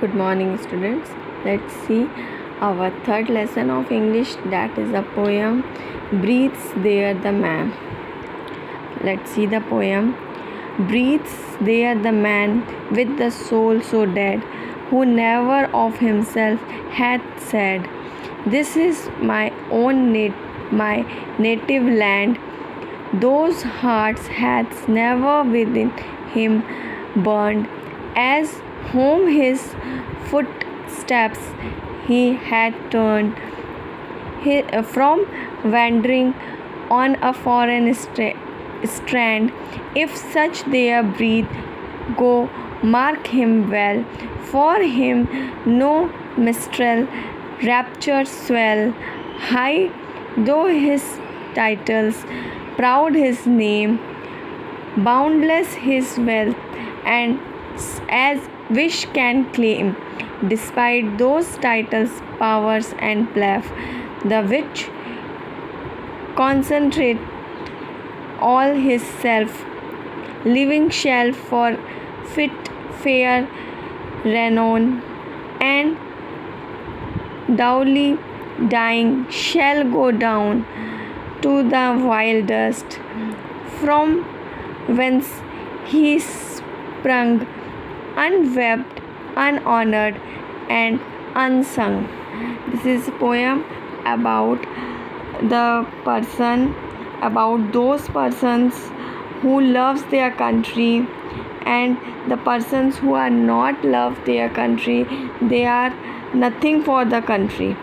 Good morning, students. Let's see our third lesson of English, that is a poem Breathes There the Man. Let's see the poem. Breathes there the man with the soul so dead, who never of himself hath said, This is my own my native land. Those hearts hath never within him burned, as home his footsteps he had turned from wandering on a foreign strand. If such there breathe, go mark him well. For him no mistral rapture swell. High though his titles, proud his name, boundless his wealth, and as wish can claim, despite those titles, powers, and pleth, the which concentrate all his self, living shall for fit fair renown, and dowly dying shall go down to the vile dust, from whence he sprung, unwept, unhonored, and unsung. This is a poem about the person, about those persons who loves their country, and the persons who are not love their country, they are nothing for the country.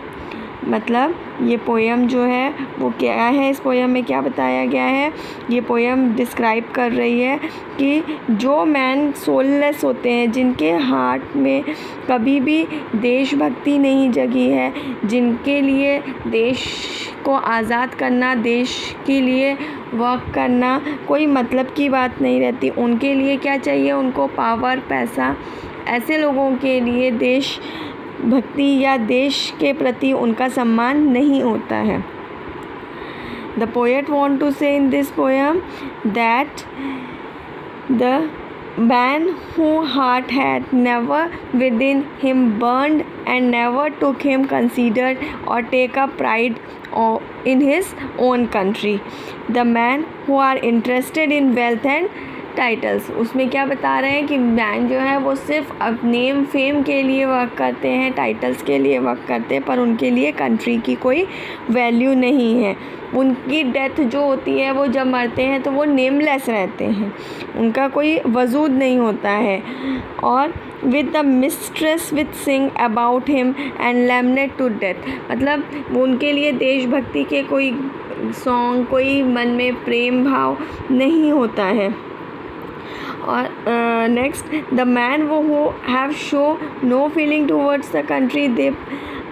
मतलब ये poem जो है वो क्या है, इस poem में क्या बताया गया है, ये पोएम डिस्क्राइब कर रही है कि जो मैन सोललेस होते हैं, जिनके हार्ट में कभी भी देशभक्ति नहीं जगी है, जिनके लिए देश को आज़ाद करना, देश के लिए वर्क करना कोई मतलब की बात नहीं रहती, उनके लिए क्या चाहिए, उनको पावर, पैसा, ऐसे लोगों के लिए देश भक्ति या देश के प्रति उनका सम्मान नहीं होता है. The poet want to say in this poem that the man whose heart had never within him burned and never took him considered or take a pride in his own country. The man who are interested in wealth and titles, उसमें क्या बता रहे हैं कि man जो है वो सिर्फ अब नेम फेम के लिए वर्क करते हैं, टाइटल्स के लिए वर्क करते हैं, पर उनके लिए कंट्री की कोई वैल्यू नहीं है. उनकी डेथ जो होती है, वो जब मरते हैं तो वो नेमलेस रहते हैं, उनका कोई वजूद नहीं होता है. और with the mistress with sing about him and lament to death, मतलब वो उनके लिए देशभक्ति के कोई सॉन्ग, कोई मन में प्रेम भाव नहीं होता है. और नेक्स्ट, द मैन वो who have show no feeling towards the country, they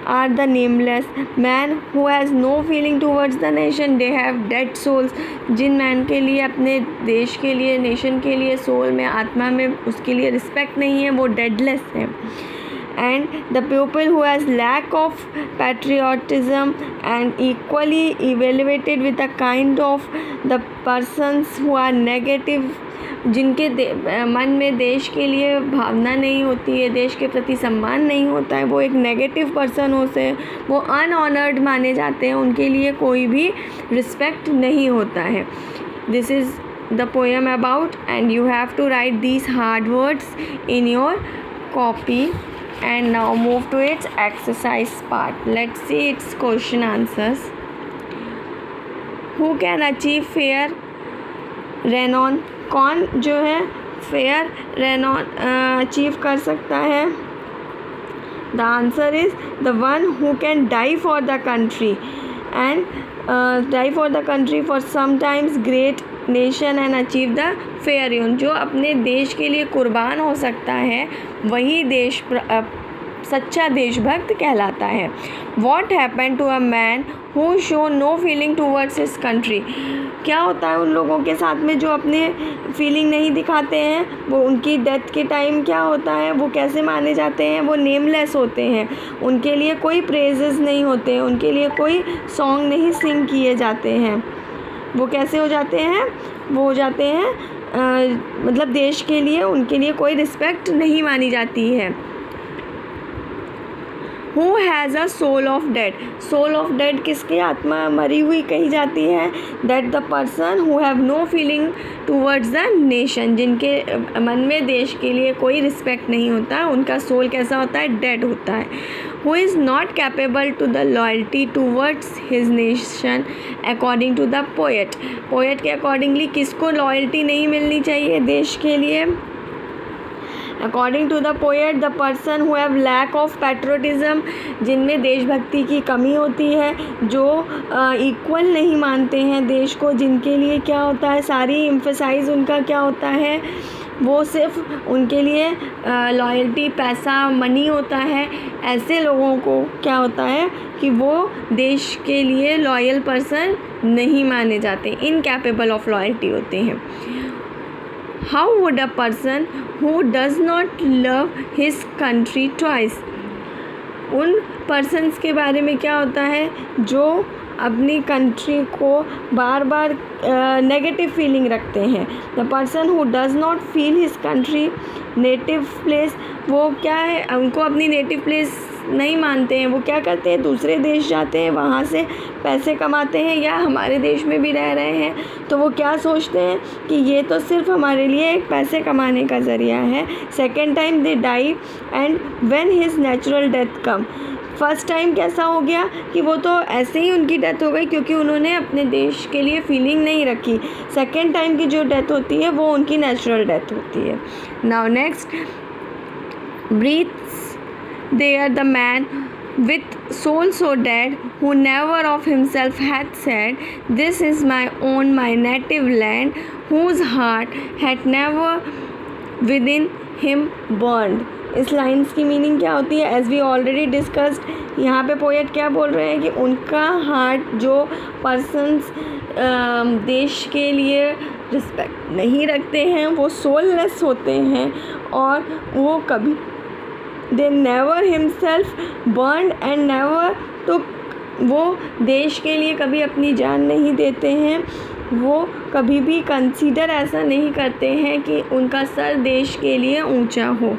are the nameless. Man who has no feeling towards the nation, they have dead souls. जिन मैन के लिए अपने देश के लिए, नेशन के लिए, सोल में, आत्मा में उसके लिए रिस्पेक्ट नहीं है, वो डेडलेस है. And the people who has lack of patriotism and equally evaluated with the kind of the persons who are negative, जिनके मन में देश के लिए भावना नहीं होती है, देश के प्रति सम्मान नहीं होता है, वो एक नेगेटिव पर्सन होते हैं, वो अनऑनर्ड माने जाते हैं, उनके लिए कोई भी रिस्पेक्ट नहीं होता है. This is the poem about, and you have to write these hard words in your copy. And now move to its exercise part. Let's see its question answers. Who can achieve fair renown? कौन जो है fair renown achieve कर सकता है? The answer is the one who can die for the country and die for the country for sometimes great nation and achieve the fair यून. जो अपने देश के लिए कुर्बान हो सकता है, वही देश सच्चा देशभक्त कहलाता है. What happen to a man who show no feeling towards his country? क्या होता है उन लोगों के साथ में जो अपने फीलिंग नहीं दिखाते हैं, वो उनकी डेथ के टाइम क्या होता है, वो कैसे माने जाते हैं, वो नेमलेस होते हैं, उनके लिए कोई प्रेजेस नहीं होते, उनके लिए कोई सॉन्ग नहीं सिंग किए जाते हैं. वो कैसे हो जाते हैं, वो हो जाते हैं मतलब देश के लिए उनके लिए कोई रिस्पेक्ट नहीं मानी जाती है. Who has a soul of dead, soul of dead किसकी आत्मा मरी हुई कही जाती है, that the person who have no feeling towards the nation, जिनके मन में देश के लिए कोई रिस्पेक्ट नहीं होता, उनका सोल कैसा होता है, डेड होता है। Who is not capable to the loyalty towards his nation according to the poet, poet के अकॉर्डिंगली किसको लॉयल्टी नहीं मिलनी चाहिए देश के लिए, according to the poet the person who have lack of patriotism, जिनमें देशभक्ति की कमी होती है, जो इक्वल नहीं मानते हैं देश को, जिनके लिए क्या होता है सारी एम्फसाइज उनका क्या होता है, वो सिर्फ उनके लिए लॉयल्टी पैसा मनी होता है, ऐसे लोगों को क्या होता है कि वो देश के लिए लॉयल पर्सन नहीं माने जाते, इनकैपेबल ऑफ लॉयल्टी होते हैं। How would a person who does not love his country twice, उन पर्सन्स के बारे में क्या होता है जो अपनी कंट्री को बार बार नेगेटिव फीलिंग रखते हैं। The person who does not feel his country native place, वो क्या है, उनको अपनी नेटिव प्लेस नहीं मानते हैं, वो क्या करते हैं दूसरे देश जाते हैं, वहाँ से पैसे कमाते हैं, या हमारे देश में भी रह रहे हैं तो वो क्या सोचते हैं कि ये तो सिर्फ हमारे लिए एक पैसे कमाने का ज़रिया है। Second time they die and when his natural death come, first time कैसा हो गया कि वो तो ऐसे ही उनकी डेथ हो गई क्योंकि उन्होंने अपने देश के लिए फीलिंग नहीं रखी। सेकेंड टाइम की जो डेथ होती है वो उनकी नेचुरल डेथ होती है। Now next, breathes there the man with soul so dead, who never of himself hath said, this is my own, my native land, whose heart had never within him burned। इस lines की meaning क्या होती है, as we already discussed, यहाँ पे poet क्या बोल रहे हैं कि उनका हार्ट, जो पर्सन्स देश के लिए रिस्पेक्ट नहीं रखते हैं वो सोललेस होते हैं, और वो कभी they never himself burned and never took, वो देश के लिए कभी अपनी जान नहीं देते हैं, वो कभी भी कंसीडर ऐसा नहीं करते हैं कि उनका सर देश के लिए ऊंचा हो।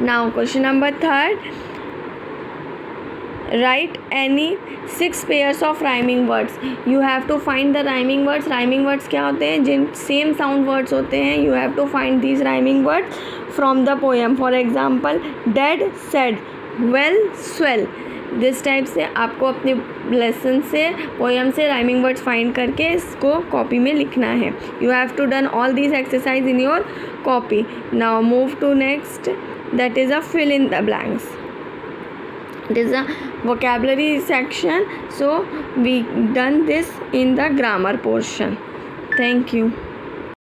Now question number 3, write any 6 pairs of rhyming words, you have to find the rhyming words. Rhyming words क्या होते हैं, जिन सेम साउंड वर्ड्स होते हैं, you have to find these rhyming words from the poem. For example, dead, said, well, swell, this type से आपको अपने lesson से, पोएम से राइमिंग वर्ड्स फाइंड करके इसको कॉपी में लिखना है। You have to done all these exercise in your copy. Now move to next, that is a fill in the blanks. It is a vocabulary section, so we done this in the grammar portion. Thank you.